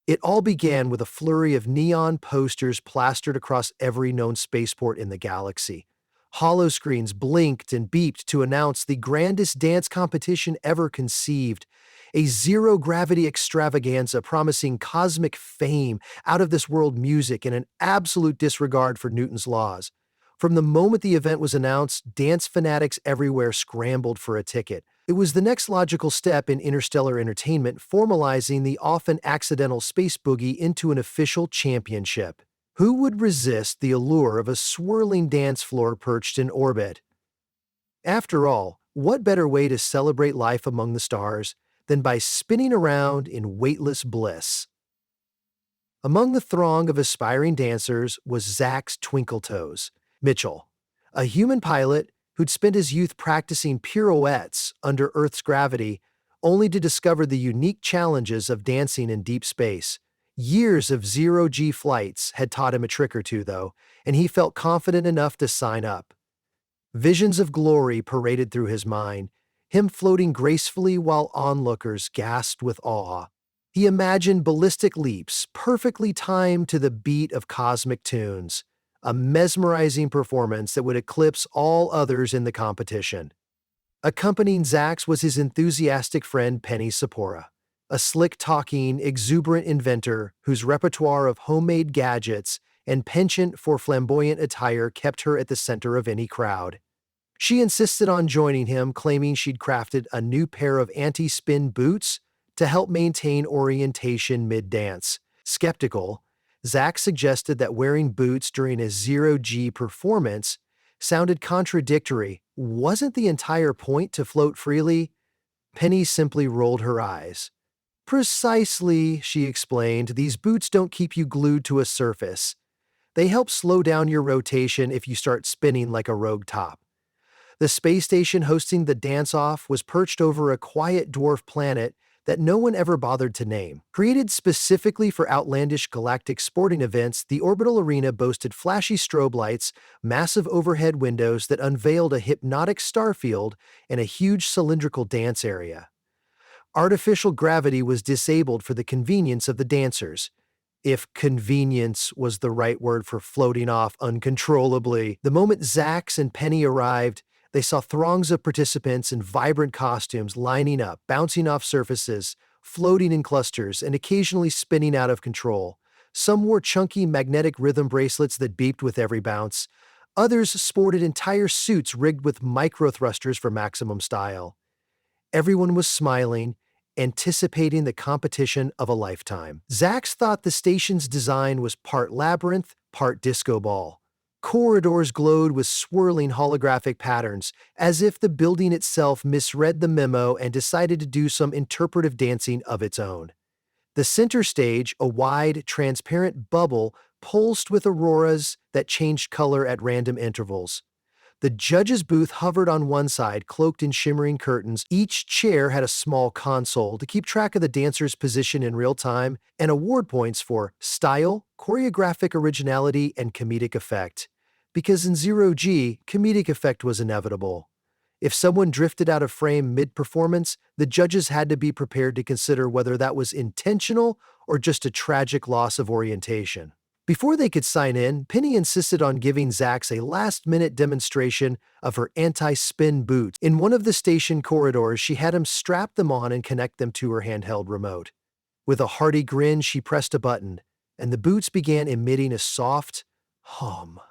It all began with a flurry of neon posters plastered across every known spaceport in the galaxy. Holoscreens blinked and beeped to announce the grandest dance competition ever conceived, a zero-gravity extravaganza promising cosmic fame, out-of-this-world music, and an absolute disregard for Newton's laws. From the moment the event was announced, dance fanatics everywhere scrambled for a ticket. It was the next logical step in interstellar entertainment, formalizing the often accidental space boogie into an official championship. Who would resist the allure of a swirling dance floor perched in orbit? After all, what better way to celebrate life among the stars than by spinning around in weightless bliss? Among the throng of aspiring dancers was Zach's Twinkletoes, Mitchell, a human pilot who'd spent his youth practicing pirouettes under Earth's gravity, only to discover the unique challenges of dancing in deep space. Years of zero-G flights had taught him a trick or two, though, and he felt confident enough to sign up. Visions of glory paraded through his mind, him floating gracefully while onlookers gasped with awe. He imagined ballistic leaps, perfectly timed to the beat of cosmic tunes, a mesmerizing performance that would eclipse all others in the competition. Accompanying Zax was his enthusiastic friend Penny Sapora, a slick-talking, exuberant inventor whose repertoire of homemade gadgets and penchant for flamboyant attire kept her at the center of any crowd. She insisted on joining him, claiming she'd crafted a new pair of anti-spin boots to help maintain orientation mid-dance. Skeptical, Zach suggested that wearing boots during a zero-G performance sounded contradictory. Wasn't the entire point to float freely? Penny simply rolled her eyes. Precisely, she explained, these boots don't keep you glued to a surface. They help slow down your rotation if you start spinning like a rogue top. The space station hosting the dance-off was perched over a quiet dwarf planet that no one ever bothered to name. Created specifically for outlandish galactic sporting events, the orbital arena boasted flashy strobe lights, massive overhead windows that unveiled a hypnotic starfield, and a huge cylindrical dance area. Artificial gravity was disabled for the convenience of the dancers. If convenience was the right word for floating off uncontrollably. The moment Zax and Penny arrived, they saw throngs of participants in vibrant costumes lining up, bouncing off surfaces, floating in clusters, and occasionally spinning out of control. Some wore chunky magnetic rhythm bracelets that beeped with every bounce. Others sported entire suits rigged with micro-thrusters for maximum style. Everyone was smiling, anticipating the competition of a lifetime. Zax thought the station's design was part labyrinth, part disco ball. Corridors glowed with swirling holographic patterns, as if the building itself misread the memo and decided to do some interpretive dancing of its own. The center stage, a wide, transparent bubble, pulsed with auroras that changed color at random intervals. The judge's booth hovered on one side, cloaked in shimmering curtains. Each chair had a small console to keep track of the dancer's position in real time, and award points for style, choreographic originality, and comedic effect. Because in zero-G, comedic effect was inevitable. If someone drifted out of frame mid-performance, the judges had to be prepared to consider whether that was intentional or just a tragic loss of orientation. Before they could sign in, Penny insisted on giving Zax a last-minute demonstration of her anti-spin boots. In one of the station corridors, she had him strap them on and connect them to her handheld remote. With a hearty grin, she pressed a button, and the boots began emitting a soft hum.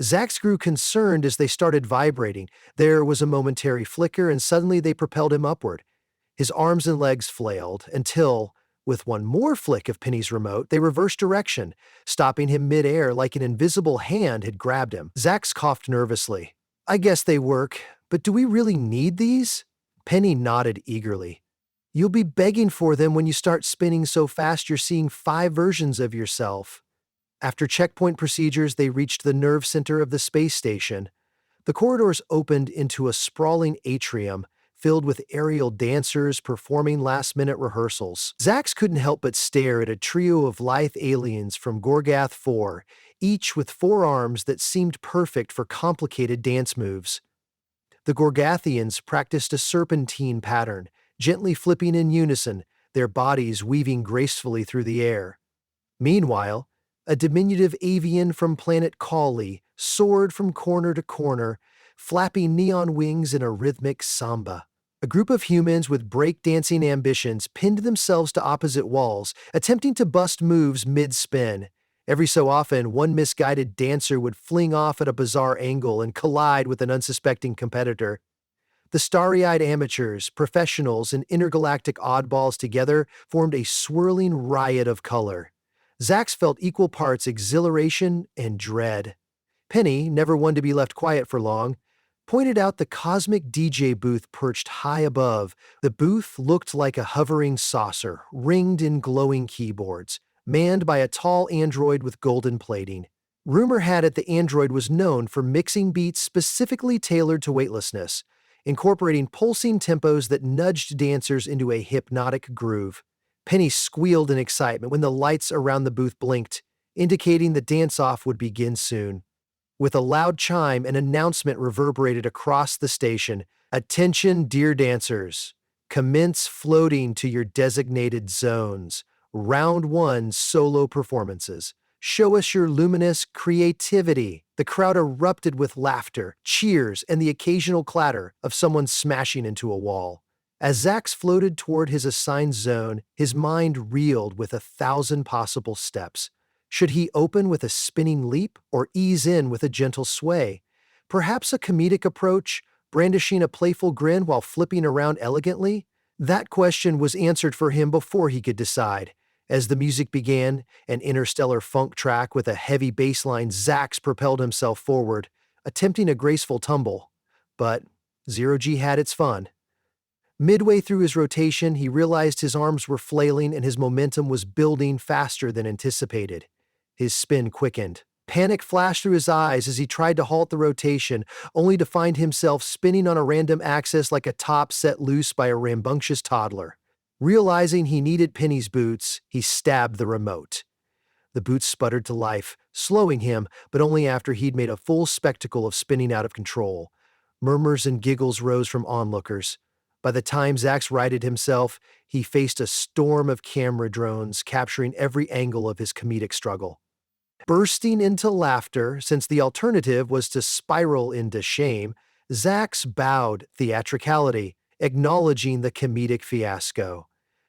Zax grew concerned as they started vibrating. There was a momentary flicker, and suddenly they propelled him upward. His arms and legs flailed until, with one more flick of Penny's remote, they reversed direction, stopping him mid-air like an invisible hand had grabbed him. Zax coughed nervously. I guess they work, but do we really need these? Penny nodded eagerly. You'll be begging for them when you start spinning so fast you're seeing 5 versions of yourself. After checkpoint procedures, they reached the nerve center of the space station. The corridors opened into a sprawling atrium filled with aerial dancers performing last-minute rehearsals. Zax couldn't help but stare at a trio of lithe aliens from Gorgath 4, each with 4 arms that seemed perfect for complicated dance moves. The Gorgathians practiced a serpentine pattern, gently flipping in unison, their bodies weaving gracefully through the air. Meanwhile, a diminutive avian from planet Cauli soared from corner to corner, flapping neon wings in a rhythmic samba. A group of humans with breakdancing ambitions pinned themselves to opposite walls, attempting to bust moves mid-spin. Every so often, one misguided dancer would fling off at a bizarre angle and collide with an unsuspecting competitor. The starry-eyed amateurs, professionals, and intergalactic oddballs together formed a swirling riot of color. Zax felt equal parts exhilaration and dread. Penny, never one to be left quiet for long, pointed out the cosmic DJ booth perched high above. The booth looked like a hovering saucer, ringed in glowing keyboards, manned by a tall android with golden plating. Rumor had it the android was known for mixing beats specifically tailored to weightlessness, incorporating pulsing tempos that nudged dancers into a hypnotic groove. Penny squealed in excitement when the lights around the booth blinked, indicating the dance-off would begin soon. With a loud chime, an announcement reverberated across the station. "Attention, dear dancers. Commence floating to your designated zones. Round 1 solo performances. Show us your luminous creativity." The crowd erupted with laughter, cheers, and the occasional clatter of someone smashing into a wall. As Zax floated toward his assigned zone, his mind reeled with 1,000 possible steps. Should he open with a spinning leap or ease in with a gentle sway? Perhaps a comedic approach, brandishing a playful grin while flipping around elegantly? That question was answered for him before he could decide. As the music began, an interstellar funk track with a heavy bass line, Zax propelled himself forward, attempting a graceful tumble. But Zero-G had its fun. Midway through his rotation, he realized his arms were flailing and his momentum was building faster than anticipated. His spin quickened. Panic flashed through his eyes as he tried to halt the rotation, only to find himself spinning on a random axis like a top set loose by a rambunctious toddler. Realizing he needed Penny's boots, he stabbed the remote. The boots sputtered to life, slowing him, but only after he'd made a full spectacle of spinning out of control. Murmurs and giggles rose from onlookers. By the time Zax righted himself, he faced a storm of camera drones capturing every angle of his comedic struggle. Bursting into laughter, since the alternative was to spiral into shame, Zax bowed theatricality, acknowledging the comedic fiasco.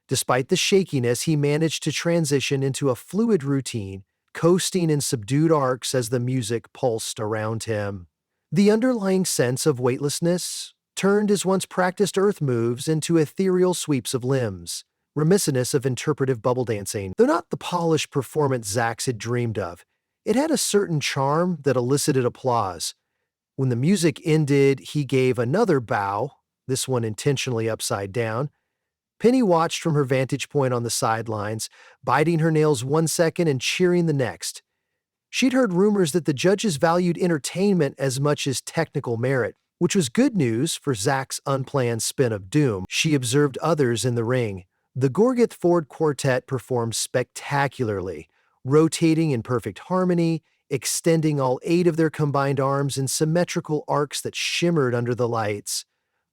Despite the shakiness, he managed to transition into a fluid routine, coasting in subdued arcs as the music pulsed around him. The underlying sense of weightlessness turned his once practiced earth moves into ethereal sweeps of limbs, reminiscent of interpretive bubble dancing. Though not the polished performance Zax had dreamed of, it had a certain charm that elicited applause. When the music ended, he gave another bow, this one intentionally upside down. Penny watched from her vantage point on the sidelines, biting her nails 1 second and cheering the next. She'd heard rumors that the judges valued entertainment as much as technical merit, which was good news for Zax's unplanned spin of doom. She observed others in the ring. The Gorgith Ford Quartet performed spectacularly, rotating in perfect harmony, extending all 8 of their combined arms in symmetrical arcs that shimmered under the lights.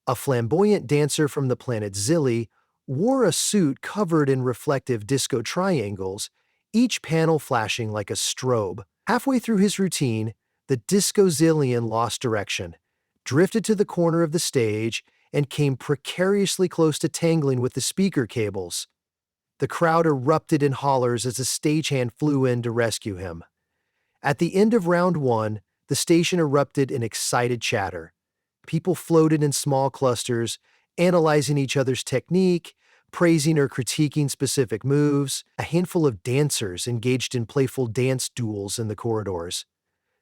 A flamboyant dancer from the planet Zilly wore a suit covered in reflective disco triangles, each panel flashing like a strobe. Halfway through his routine, the Disco Zillion lost direction, drifted to the corner of the stage, and came precariously close to tangling with the speaker cables. The crowd erupted in hollers as a stagehand flew in to rescue him. At the end of round 1, the station erupted in excited chatter. People floated in small clusters, analyzing each other's technique, praising or critiquing specific moves. A handful of dancers engaged in playful dance duels in the corridors.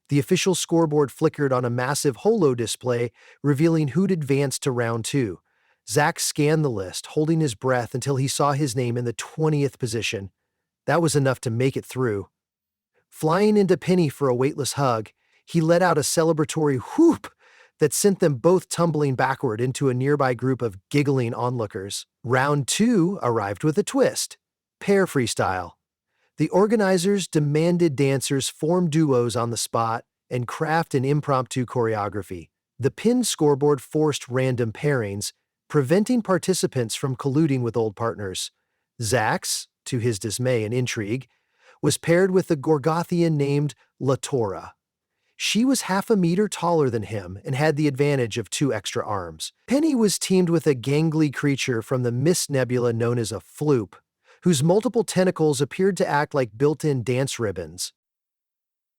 The official scoreboard flickered on a massive holo display, revealing who'd advanced to round 2. Zax scanned the list, holding his breath until he saw his name in the 20th position. That was enough to make it through. Flying into Penny for a weightless hug, he let out a celebratory whoop that sent them both tumbling backward into a nearby group of giggling onlookers. Round 2 arrived with a twist. Pair freestyle. The organizers demanded dancers form duos on the spot and craft an impromptu choreography. The pinned scoreboard forced random pairings, preventing participants from colluding with old partners. Zax, to his dismay and intrigue, was paired with a Gorgothian named Latora. She was half a meter taller than him and had the advantage of 2 extra arms. Penny was teamed with a gangly creature from the Mist Nebula known as a floop, whose multiple tentacles appeared to act like built-in dance ribbons.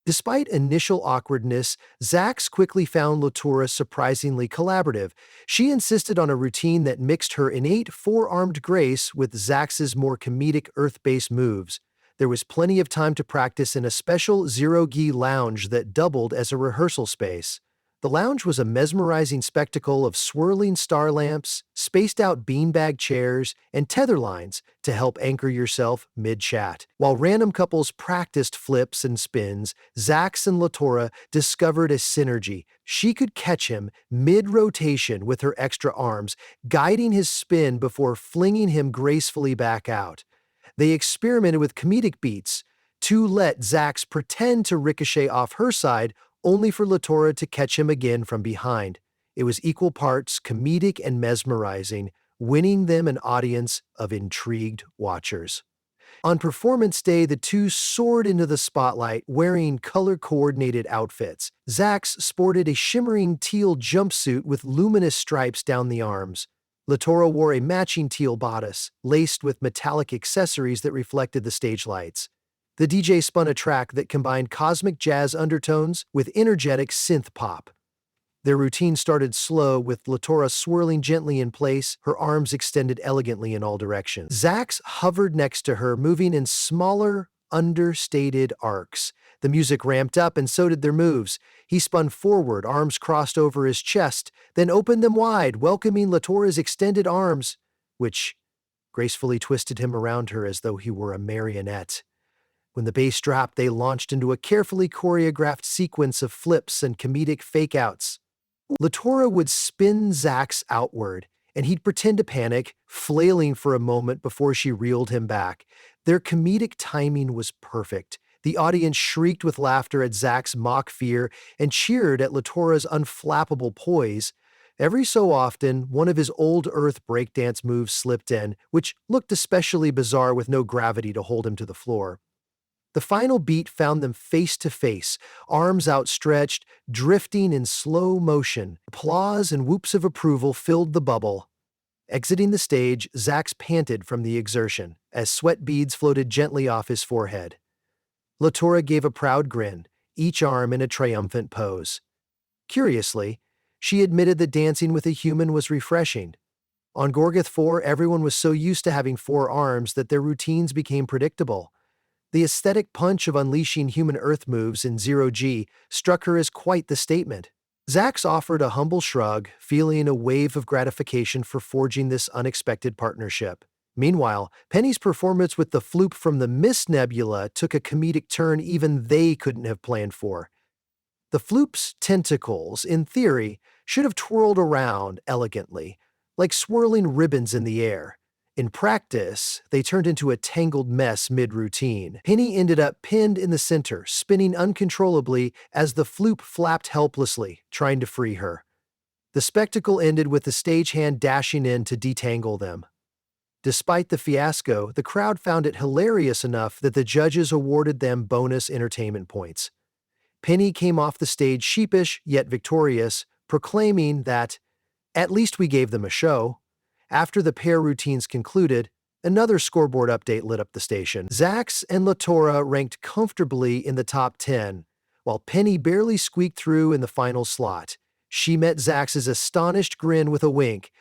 Despite initial awkwardness, Zax quickly found Latora surprisingly collaborative. She insisted on a routine that mixed her innate four-armed grace with Zax's more comedic Earth-based moves. There was plenty of time to practice in a special zero-gi lounge that doubled as a rehearsal space. The lounge was a mesmerizing spectacle of swirling star lamps, spaced-out beanbag chairs, and tether lines to help anchor yourself mid-chat. While random couples practiced flips and spins, Zax and Latora discovered a synergy. She could catch him mid-rotation with her extra arms, guiding his spin before flinging him gracefully back out. They experimented with comedic beats to let Zax pretend to ricochet off her side, only for Latora to catch him again from behind. It was equal parts comedic and mesmerizing, winning them an audience of intrigued watchers. On performance day, the two soared into the spotlight wearing color-coordinated outfits. Zax sported a shimmering teal jumpsuit with luminous stripes down the arms. Latora wore a matching teal bodice, laced with metallic accessories that reflected the stage lights. The DJ spun a track that combined cosmic jazz undertones with energetic synth pop. Their routine started slow, with Latora swirling gently in place, her arms extended elegantly in all directions. Zax hovered next to her, moving in smaller, understated arcs. The music ramped up, and so did their moves. He spun forward, arms crossed over his chest, then opened them wide, welcoming Latora's extended arms, which gracefully twisted him around her as though he were a marionette. When the bass dropped, they launched into a carefully choreographed sequence of flips and comedic fake-outs. Latora would spin Zax outward, and he'd pretend to panic, flailing for a moment before she reeled him back. Their comedic timing was perfect. The audience shrieked with laughter at Zax's mock fear and cheered at Latora's unflappable poise. Every so often, one of his old Earth breakdance moves slipped in, which looked especially bizarre with no gravity to hold him to the floor. The final beat found them face to face, arms outstretched, drifting in slow motion. Applause and whoops of approval filled the bubble. Exiting the stage, Zax panted from the exertion, as sweat beads floated gently off his forehead. Latora gave a proud grin, each arm in a triumphant pose. Curiously, she admitted that dancing with a human was refreshing. On Gorgoth 4, everyone was so used to having 4 arms that their routines became predictable. The aesthetic punch of unleashing human Earth moves in zero-G struck her as quite the statement. Zax offered a humble shrug, feeling a wave of gratification for forging this unexpected partnership. Meanwhile, Penny's performance with the floop from the Mist Nebula took a comedic turn even they couldn't have planned for. The floop's tentacles, in theory, should have twirled around elegantly, like swirling ribbons in the air. In practice, they turned into a tangled mess mid-routine. Penny ended up pinned in the center, spinning uncontrollably as the floop flapped helplessly, trying to free her. The spectacle ended with the stagehand dashing in to detangle them. Despite the fiasco, the crowd found it hilarious enough that the judges awarded them bonus entertainment points. Penny came off the stage sheepish yet victorious, proclaiming that, "At least we gave them a show." After the pair routines concluded, another scoreboard update lit up the station. Zax and Latora ranked comfortably in the top 10, while Penny barely squeaked through in the final slot. She met Zax's astonished grin with a wink.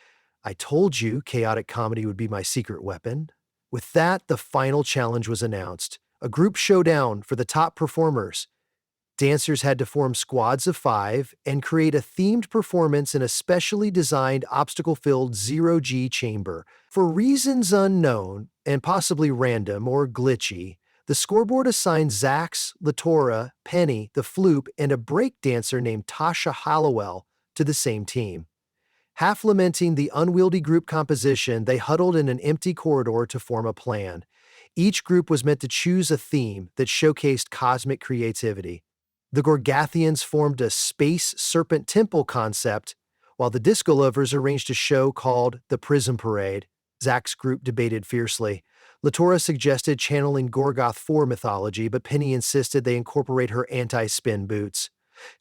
"I told you chaotic comedy would be my secret weapon." With that, the final challenge was announced, a group showdown for the top performers. Dancers had to form squads of 5 and create a themed performance in a specially designed obstacle-filled zero-G chamber. For reasons unknown, and possibly random or glitchy, the scoreboard assigned Zax, Latora, Penny, the floop, and a breakdancer named Tasha Hallowell to the same team. Half lamenting the unwieldy group composition, they huddled in an empty corridor to form a plan. Each group was meant to choose a theme that showcased cosmic creativity. The Gorgathians formed a space serpent temple concept, while the Disco Lovers arranged a show called the Prism Parade. Zax's group debated fiercely. Latora suggested channeling Gorgoth 4 mythology, but Penny insisted they incorporate her anti-spin boots.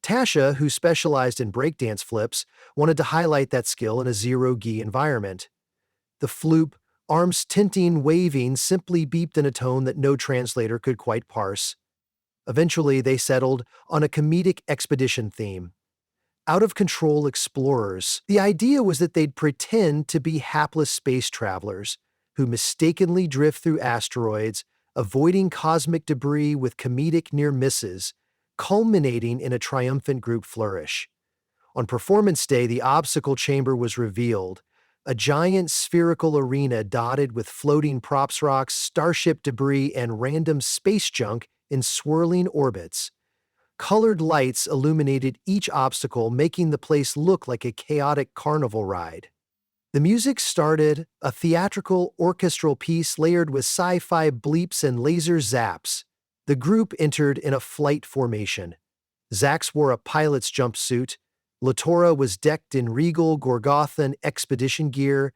Tasha, who specialized in breakdance flips, wanted to highlight that skill in a zero-gi environment. The floop, arms tinting, waving, simply beeped in a tone that no translator could quite parse. Eventually, they settled on a comedic expedition theme. Out-of-control explorers. The idea was that they'd pretend to be hapless space travelers who mistakenly drift through asteroids, avoiding cosmic debris with comedic near misses, culminating in a triumphant group flourish. On performance day, the obstacle chamber was revealed, a giant spherical arena dotted with floating props rocks, starship debris, and random space junk in swirling orbits. Colored lights illuminated each obstacle, making the place look like a chaotic carnival ride. The music started, a theatrical orchestral piece layered with sci-fi bleeps and laser zaps. The group entered in a flight formation. Zax wore a pilot's jumpsuit. Latora was decked in regal Gorgothan expedition gear.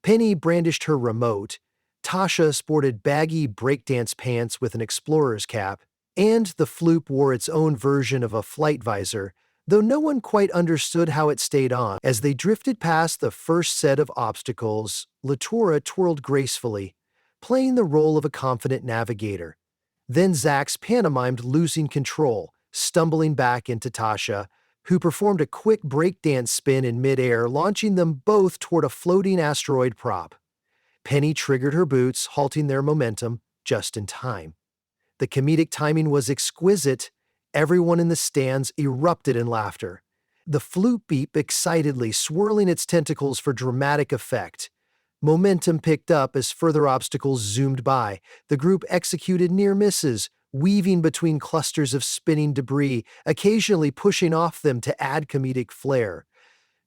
Penny brandished her remote. Tasha sported baggy breakdance pants with an explorer's cap. And the floop wore its own version of a flight visor, though no one quite understood how it stayed on. As they drifted past the first set of obstacles, Latora twirled gracefully, playing the role of a confident navigator. Then Zax pantomimed losing control, stumbling back into Tasha, who performed a quick breakdance spin in midair, launching them both toward a floating asteroid prop. Penny triggered her boots, halting their momentum just in time. The comedic timing was exquisite. Everyone in the stands erupted in laughter. The floop beep excitedly, swirling its tentacles for dramatic effect. Momentum picked up as further obstacles zoomed by. The group executed near misses, weaving between clusters of spinning debris, occasionally pushing off them to add comedic flair.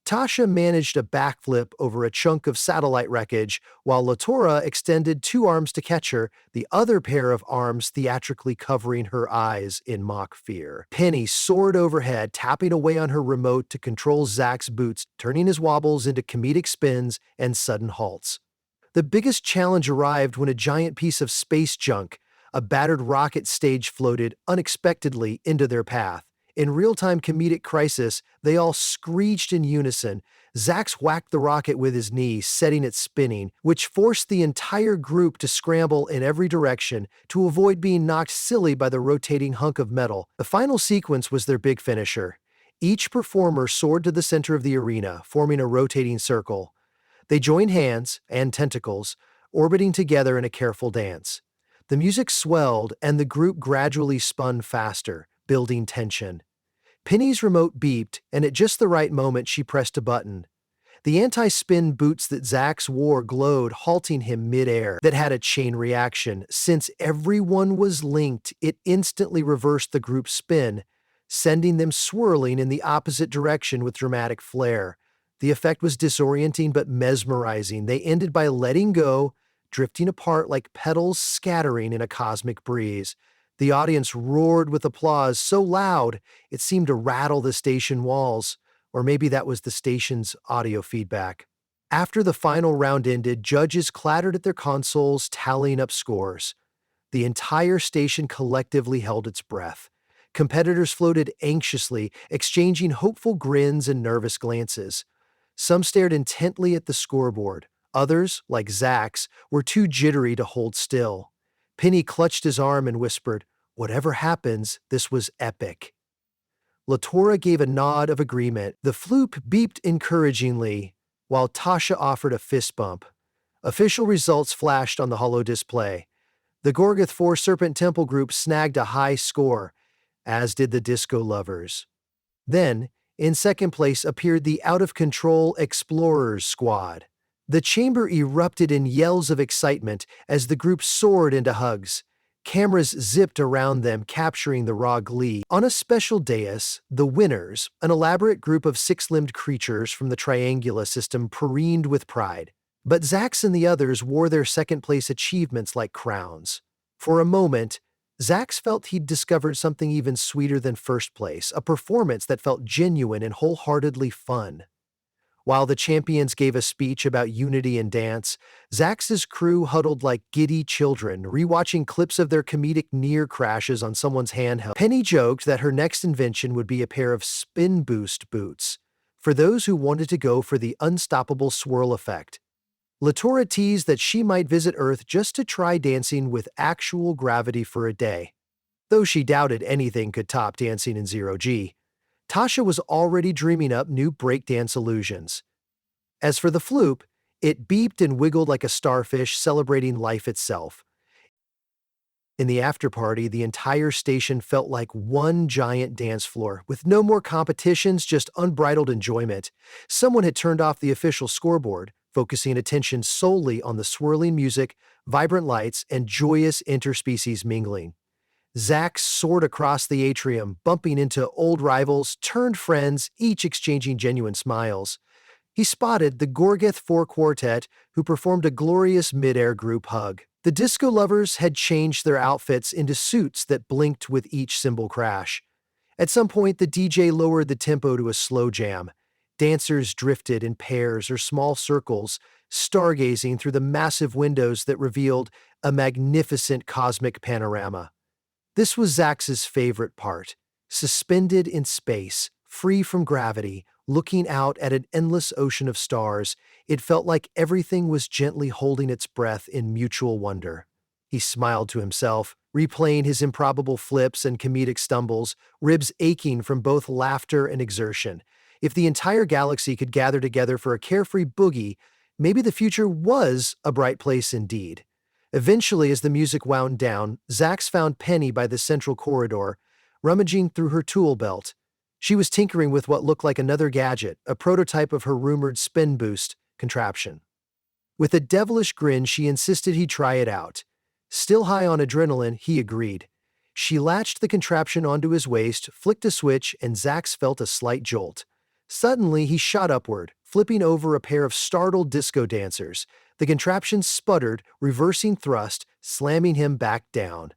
Tasha managed a backflip over a chunk of satellite wreckage, while Latora extended two arms to catch her, the other pair of arms theatrically covering her eyes in mock fear. Penny soared overhead, tapping away on her remote to control Zax's boots, turning his wobbles into comedic spins and sudden halts. The biggest challenge arrived when a giant piece of space junk, a battered rocket stage, floated unexpectedly into their path. In real-time comedic crisis, they all screeched in unison. Zax whacked the rocket with his knee, setting it spinning, which forced the entire group to scramble in every direction to avoid being knocked silly by the rotating hunk of metal. The final sequence was their big finisher. Each performer soared to the center of the arena, forming a rotating circle. They joined hands and tentacles, orbiting together in a careful dance. The music swelled, and the group gradually spun faster, building tension. Penny's remote beeped, and at just the right moment she pressed a button. The anti-spin boots that Zax wore glowed, halting him midair. That had a chain reaction. Since everyone was linked, it instantly reversed the group's spin, sending them swirling in the opposite direction with dramatic flair. The effect was disorienting but mesmerizing. They ended by letting go, drifting apart like petals scattering in a cosmic breeze. The audience roared with applause so loud it seemed to rattle the station walls, or maybe that was the station's audio feedback. After the final round ended, judges clattered at their consoles, tallying up scores. The entire station collectively held its breath. Competitors floated anxiously, exchanging hopeful grins and nervous glances. Some stared intently at the scoreboard. Others, like Zax, were too jittery to hold still. Penny clutched his arm and whispered, "Whatever happens, this was epic." Latora gave a nod of agreement. The floop beeped encouragingly, while Tasha offered a fist bump. Official results flashed on the holo display. The Gorgoth 4 Serpent Temple group snagged a high score, as did the Disco Lovers. Then, in second place appeared the Out-of-Control Explorers squad. The chamber erupted in yells of excitement as the group soared into hugs. Cameras zipped around them, capturing the raw glee. On a special dais, the winners, an elaborate group of six-limbed creatures from the Triangula system, preened with pride. But Zax and the others wore their second-place achievements like crowns. For a moment, Zax felt he'd discovered something even sweeter than first place, a performance that felt genuine and wholeheartedly fun. While the champions gave a speech about unity and dance, Zax's crew huddled like giddy children, rewatching clips of their comedic near crashes on someone's handheld. Penny joked that her next invention would be a pair of spin boost boots for those who wanted to go for the unstoppable swirl effect. Latora teased that she might visit Earth just to try dancing with actual gravity for a day. Though she doubted anything could top dancing in zero-G, Tasha was already dreaming up new breakdance illusions. As for the floop, it beeped and wiggled like a starfish celebrating life itself. In the after-party, the entire station felt like one giant dance floor, with no more competitions, just unbridled enjoyment. Someone had turned off the official scoreboard, focusing attention solely on the swirling music, vibrant lights, and joyous interspecies mingling. Zax soared across the atrium, bumping into old rivals, turned friends, each exchanging genuine smiles. He spotted the Gorgeth 4 Quartet, who performed a glorious mid-air group hug. The disco lovers had changed their outfits into suits that blinked with each cymbal crash. At some point, the DJ lowered the tempo to a slow jam. Dancers drifted in pairs or small circles, stargazing through the massive windows that revealed a magnificent cosmic panorama. This was Zax's favorite part. Suspended in space, free from gravity, looking out at an endless ocean of stars, it felt like everything was gently holding its breath in mutual wonder. He smiled to himself, replaying his improbable flips and comedic stumbles, ribs aching from both laughter and exertion. If the entire galaxy could gather together for a carefree boogie, maybe the future was a bright place indeed. Eventually, as the music wound down, Zax found Penny by the central corridor, rummaging through her tool belt. She was tinkering with what looked like another gadget, a prototype of her rumored spin boost contraption. With a devilish grin, she insisted he try it out. Still high on adrenaline, he agreed. She latched the contraption onto his waist, flicked a switch, and Zax felt a slight jolt. Suddenly, he shot upward, flipping over a pair of startled disco dancers. The contraption sputtered, reversing thrust, slamming him back down.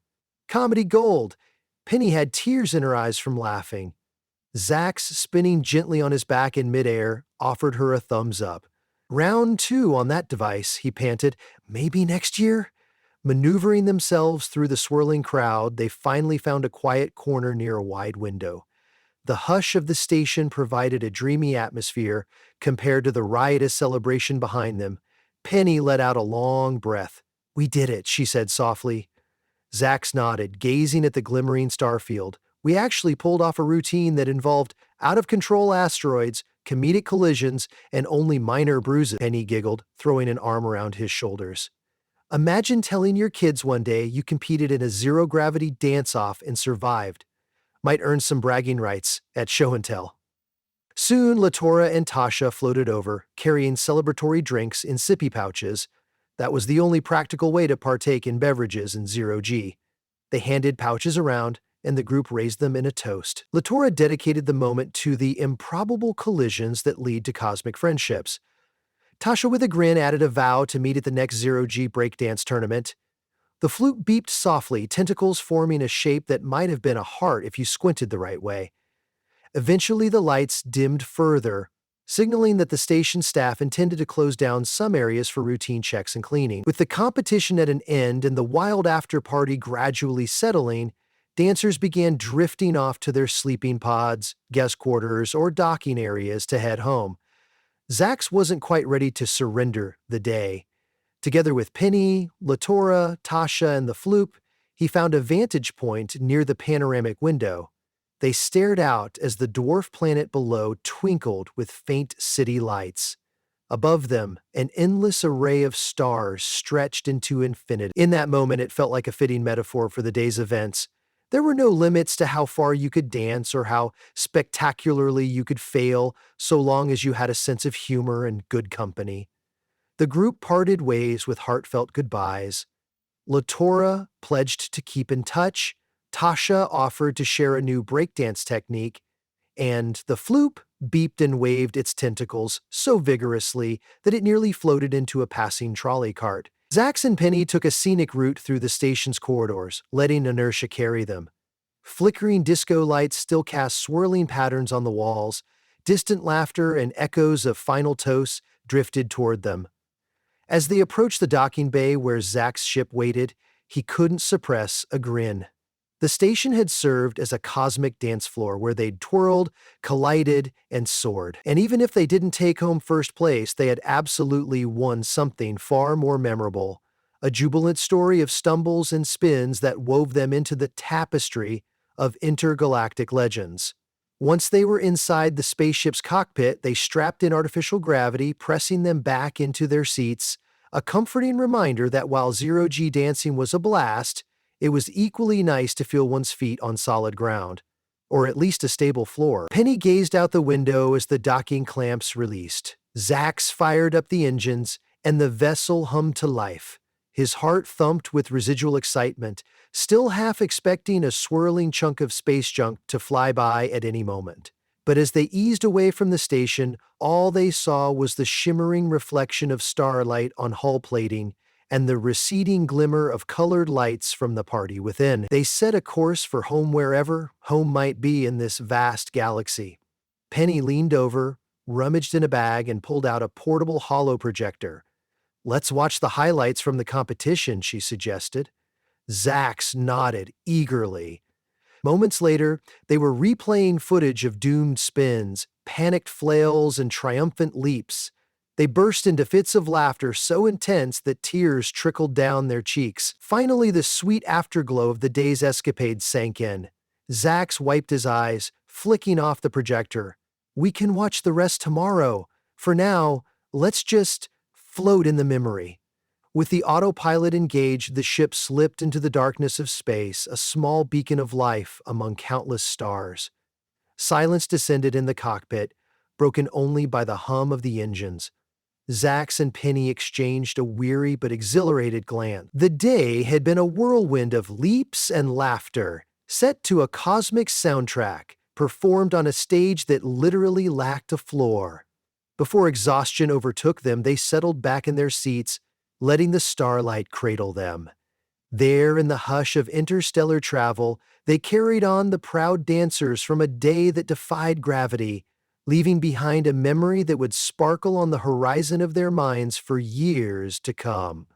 Comedy gold! Penny had tears in her eyes from laughing. Zax, spinning gently on his back in midair, offered her a thumbs up. Round 2 on that device, he panted. Maybe next year? Maneuvering themselves through the swirling crowd, they finally found a quiet corner near a wide window. The hush of the station provided a dreamy atmosphere compared to the riotous celebration behind them. Penny let out a long breath. "We did it," she said softly. Zax nodded, gazing at the glimmering starfield. "We actually pulled off a routine that involved out-of-control asteroids, comedic collisions, and only minor bruises," Penny giggled, throwing an arm around his shoulders. "Imagine telling your kids one day you competed in a zero-gravity dance-off and survived. Might earn some bragging rights at show and tell." Soon, Latora and Tasha floated over, carrying celebratory drinks in sippy pouches. That was the only practical way to partake in beverages in zero-G. They handed pouches around, and the group raised them in a toast. Latora dedicated the moment to the improbable collisions that lead to cosmic friendships. Tasha, with a grin, added a vow to meet at the next zero-G breakdance tournament. The flute beeped softly, tentacles forming a shape that might have been a heart if you squinted the right way. Eventually, the lights dimmed further, signaling that the station staff intended to close down some areas for routine checks and cleaning. With the competition at an end and the wild after-party gradually settling, dancers began drifting off to their sleeping pods, guest quarters, or docking areas to head home. Zax wasn't quite ready to surrender the day. Together with Penny, Latora, Tasha, and the Floop, he found a vantage point near the panoramic window. They stared out as the dwarf planet below twinkled with faint city lights. Above them, an endless array of stars stretched into infinity. In that moment, it felt like a fitting metaphor for the day's events. There were no limits to how far you could dance or how spectacularly you could fail, so long as you had a sense of humor and good company. The group parted ways with heartfelt goodbyes. Latora pledged to keep in touch, Tasha offered to share a new breakdance technique, and the Floop beeped and waved its tentacles so vigorously that it nearly floated into a passing trolley cart. Zax and Penny took a scenic route through the station's corridors, letting inertia carry them. Flickering disco lights still cast swirling patterns on the walls. Distant laughter and echoes of final toasts drifted toward them. As they approached the docking bay where Zach's ship waited, he couldn't suppress a grin. The station had served as a cosmic dance floor where they'd twirled, collided, and soared. And even if they didn't take home first place, they had absolutely won something far more memorable. A jubilant story of stumbles and spins that wove them into the tapestry of intergalactic legends. Once they were inside the spaceship's cockpit, they strapped in artificial gravity, pressing them back into their seats, a comforting reminder that while zero-G dancing was a blast, it was equally nice to feel one's feet on solid ground, or at least a stable floor. Penny gazed out the window as the docking clamps released. Zax fired up the engines, and the vessel hummed to life. His heart thumped with residual excitement, still half expecting a swirling chunk of space junk to fly by at any moment. But as they eased away from the station, all they saw was the shimmering reflection of starlight on hull plating and the receding glimmer of colored lights from the party within. They set a course for home wherever home might be in this vast galaxy. Penny leaned over, rummaged in a bag, and pulled out a portable holo projector. "Let's watch the highlights from the competition," she suggested. Zax nodded eagerly. Moments later, they were replaying footage of doomed spins, panicked flails, and triumphant leaps. They burst into fits of laughter so intense that tears trickled down their cheeks. Finally, the sweet afterglow of the day's escapade sank in. Zax wiped his eyes, flicking off the projector. "We can watch the rest tomorrow. For now, let's just float in the memory." With the autopilot engaged, the ship slipped into the darkness of space, a small beacon of life among countless stars. Silence descended in the cockpit, broken only by the hum of the engines. Zax and Penny exchanged a weary but exhilarated glance. The day had been a whirlwind of leaps and laughter, set to a cosmic soundtrack, performed on a stage that literally lacked a floor. Before exhaustion overtook them, they settled back in their seats, letting the starlight cradle them. There, in the hush of interstellar travel, they carried on the proud dancers from a day that defied gravity, leaving behind a memory that would sparkle on the horizon of their minds for years to come.